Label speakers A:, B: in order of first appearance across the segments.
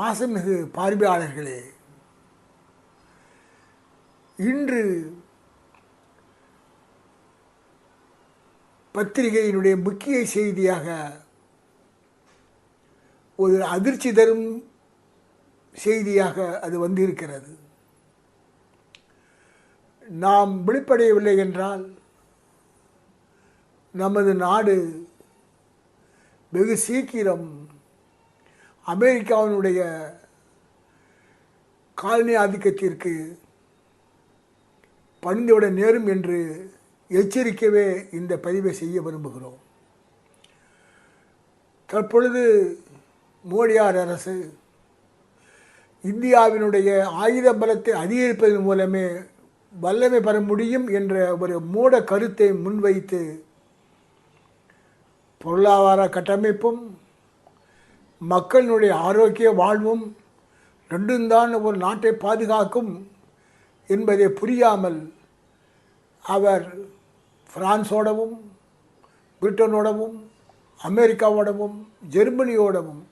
A: பாசமிகு பார்வையாளர்களே, இன்று பத்திரிகையினுடைய முக்கிய செய்தியாக ஒரு அதிர்ச்சி தரும் செய்தியாக அது வந்திருக்கிறது. நாம் விழிப்படையவில்லை என்றால் நமது நாடு வெகு சீக்கிரம் அமெரிக்காவினுடைய காலனி ஆதிக்கத்திற்கு பணிந்துவிட நேரும் என்று எச்சரிக்கவே இந்த பதிவை செய்ய விரும்புகிறோம். தற்பொழுது மோடியார் அரசு இந்தியாவினுடைய ஆயுத பலத்தை அதிகரிப்பதன் மூலமே வல்லமை பெற முடியும் என்ற ஒரு மூட கருத்தை முன்வைத்து பொருளாதார கட்டமைப்பும் மக்களினுடைய ஆரோக்கிய வாழ்வும் ரெண்டும் தான் ஒரு நாட்டை பாதுகாக்கும் என்பதை புரியாமல் அவர் பிரான்ஸோடவும் பிரிட்டனோடவும் அமெரிக்காவோடவும் ஜெர்மனியோடவும்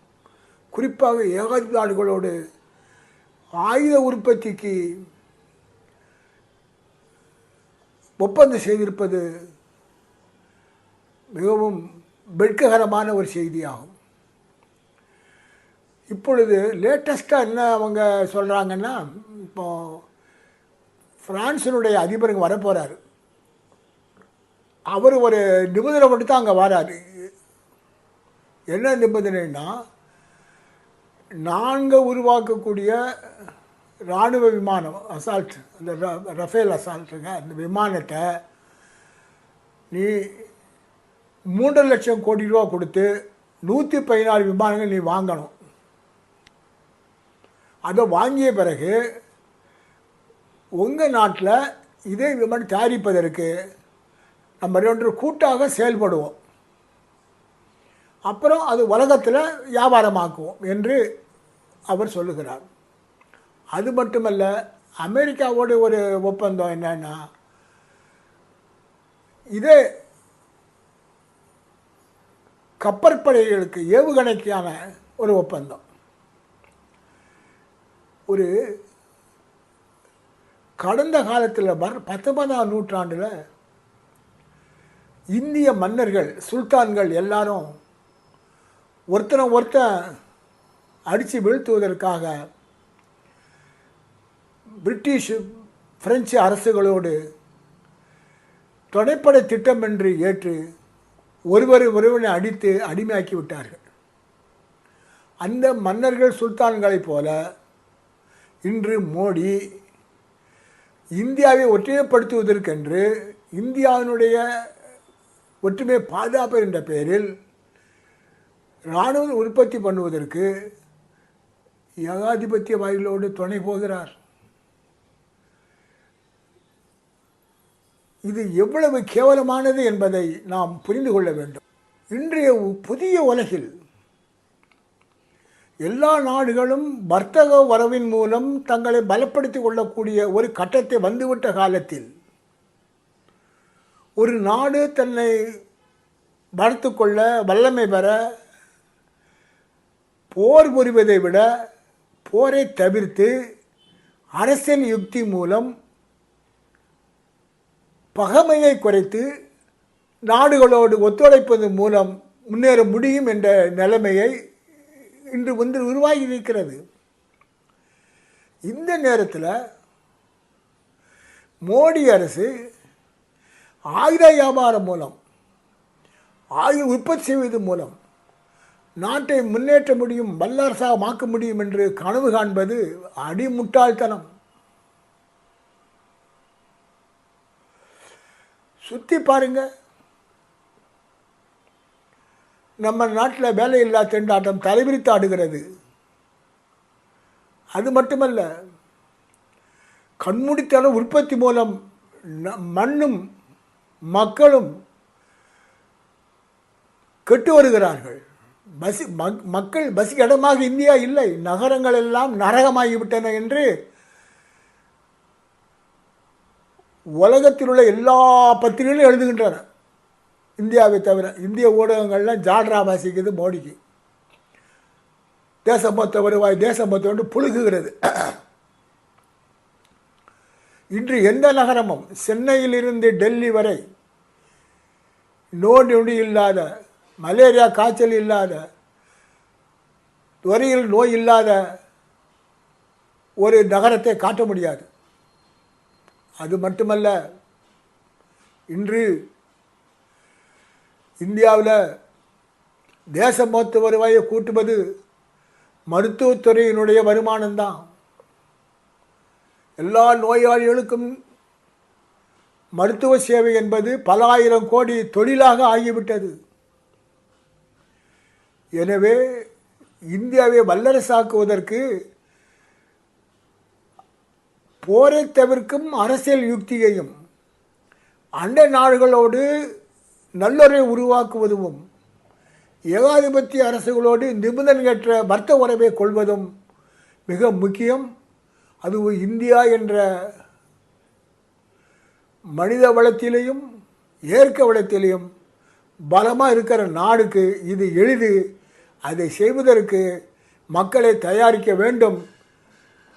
A: குறிப்பாக ஏகாதிபத்திய நாடுகளோடு ஆயுத உற்பத்திக்கு ஒப்பந்தம் செய்திருப்பது மிகவும் வெட்ககரமான ஒரு செய்தியாகும். இப்பொழுது லேட்டஸ்ட்டாக என்ன அவங்க சொல்கிறாங்கன்னா, இப்போது பிரான்ஸினுடைய அதிபர் இங்கே வரப்போகிறார். அவர் ஒரு நிபந்தனை மட்டும் தான் அங்கே வராரு. என்ன நிபந்தனைன்னா, நாங்கள் உருவாக்கக்கூடிய இராணுவ விமானம் அசால்ட், அந்த ரஃபேல் அசால்ட்டுங்க, அந்த விமானத்தை நீ 3 லட்சம் கோடி ரூபா கொடுத்து 114 விமானங்கள் நீ வாங்கணும். அதை வாங்கிய பிறகு உங்கள் நாட்டில் இதே விமானம் தயாரிப்பதற்கு நம்ம 2 கூட்டாக செயல்படுவோம், அப்புறம் அது உலகத்தில் வியாபாரமாக்குவோம் என்று அவர் சொல்லுகிறார். அது மட்டுமல்ல, அமெரிக்காவோட ஒரு ஒப்பந்தம் என்னன்னா, இதே கப்பற்படைகளுக்கு ஏவுகணைக்கான ஒரு ஒப்பந்தம். ஒரு கடந்த காலத்தில் 19ஆம் நூற்றாண்டில் இந்திய மன்னர்கள் சுல்தான்கள் எல்லாரும் ஒருத்தன் அடித்து வீழ்த்துவதற்காக பிரிட்டிஷ் பிரெஞ்சு அரசுகளோடு துணைப்படை திட்டம் என்று ஏற்று ஒருவனை அடித்து அடிமையாக்கி விட்டார்கள். அந்த மன்னர்கள் சுல்தான்களைப் போல இன்று மோடி இந்தியாவை ஒற்றுமைப்படுத்துவதற்கென்று இந்தியாவினுடைய ஒற்றுமை பாதுகாப்பு என்ற பெயரில் இராணுவ உற்பத்தி பண்ணுவதற்கு ஏகாதிபத்திய வாயிலோடு துணை போகிறார். இது எவ்வளவு கேவலமானது என்பதை நாம் புரிந்து கொள்ள வேண்டும். இன்றைய புதிய உலகில் எல்லா நாடுகளும் வர்த்தக வரவின் மூலம் தங்களை பலப்படுத்திக் கொள்ளக்கூடிய ஒரு கட்டத்தை வந்துவிட்ட காலத்தில் ஒரு நாடு தன்னை வளர்த்து கொள்ள வல்லமை பெற போர் புரிவதை விட போரை தவிர்த்து அரசியல் யுக்தி மூலம் பகைமையை குறைத்து நாடுகளோடு ஒத்துழைப்பதன் மூலம் முன்னேற முடியும் என்ற நிலைமையை இன்று உருவாகி இருக்கிறது. இந்த நேரத்தில் மோடி அரசு ஆயுத வியாபாரம் மூலம் ஆயுத உற்பத்தி செய்வதன் மூலம் நாட்டை முன்னேற்ற முடியும், வல்லரசாக மாற்ற முடியும் என்று கனவு காண்பது அடிமுட்டாள்தனம். சுற்றி பாருங்க, நம்ம நாட்டில் வேலையில்லா திண்டாட்டம் தலைவிரித்து ஆடுகிறது. அது மட்டுமல்ல, கண்மூடித்தன உற்பத்தி மூலம் மண்ணும் மக்களும் கெட்டு வருகிறார்கள். மக்கள் பசிக்கு இடமாக இந்தியா இல்லை, நகரங்கள் எல்லாம் நரகமாகிவிட்டன என்று உலகத்தில் உள்ள எல்லா பத்திரிகைகளும் எழுதுகின்றன. இந்தியாவை தவிர இந்திய ஊடகங்கள்லாம் ஜால்ரா வாசிக்குது மோடிக்கு. தேசமொத்த வருவாய் தேசமொத்த என்று புழுகுகிறது. இன்று எந்த நகரமும் சென்னையிலிருந்து டெல்லி வரை நொடி இல்லாத, மலேரியா காய்ச்சல் இல்லாத, நுரையீரல் நோய் இல்லாத ஒரு நகரத்தை காட்ட முடியாது. அது மட்டுமல்ல, இன்று இந்தியாவில் தேசமொத்த வருவாயை கூட்டுவது மருத்துவத்துறையினுடைய வருமானம்தான். எல்லா நோயாளிகளுக்கும் மருத்துவ சேவை என்பது பல ஆயிரம் கோடி தொழிலாக ஆகிவிட்டது. எனவே இந்தியாவை வல்லரசாக்குவதற்கு போரை தவிர்க்கும் அரசியல் யுக்தியையும் அண்டை நாடுகளோடு நல்லுறவை உருவாக்குவதும் ஏகாதிபத்திய அரசுகளோடு நிபந்தனையற்ற வர்த்தக உறவை கொள்வதும் மிக முக்கியம். அதுவும் இந்தியா என்ற மனித வளத்திலேயும் இயற்கை வளத்திலேயும் பலமாக இருக்கிற நாடுக்கு இது எளிது. அதை செய்வதற்கு மக்களை தயாரிக்க வேண்டும்.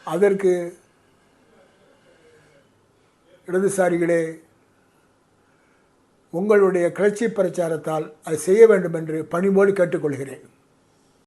A: அதற்கு இடதுசாரிகளே உங்களுடைய கிளர்ச்சி பிரச்சாரத்தால் அதை செய்ய வேண்டும் என்று பணிவோடு கேட்டுக்கொள்கிறேன்.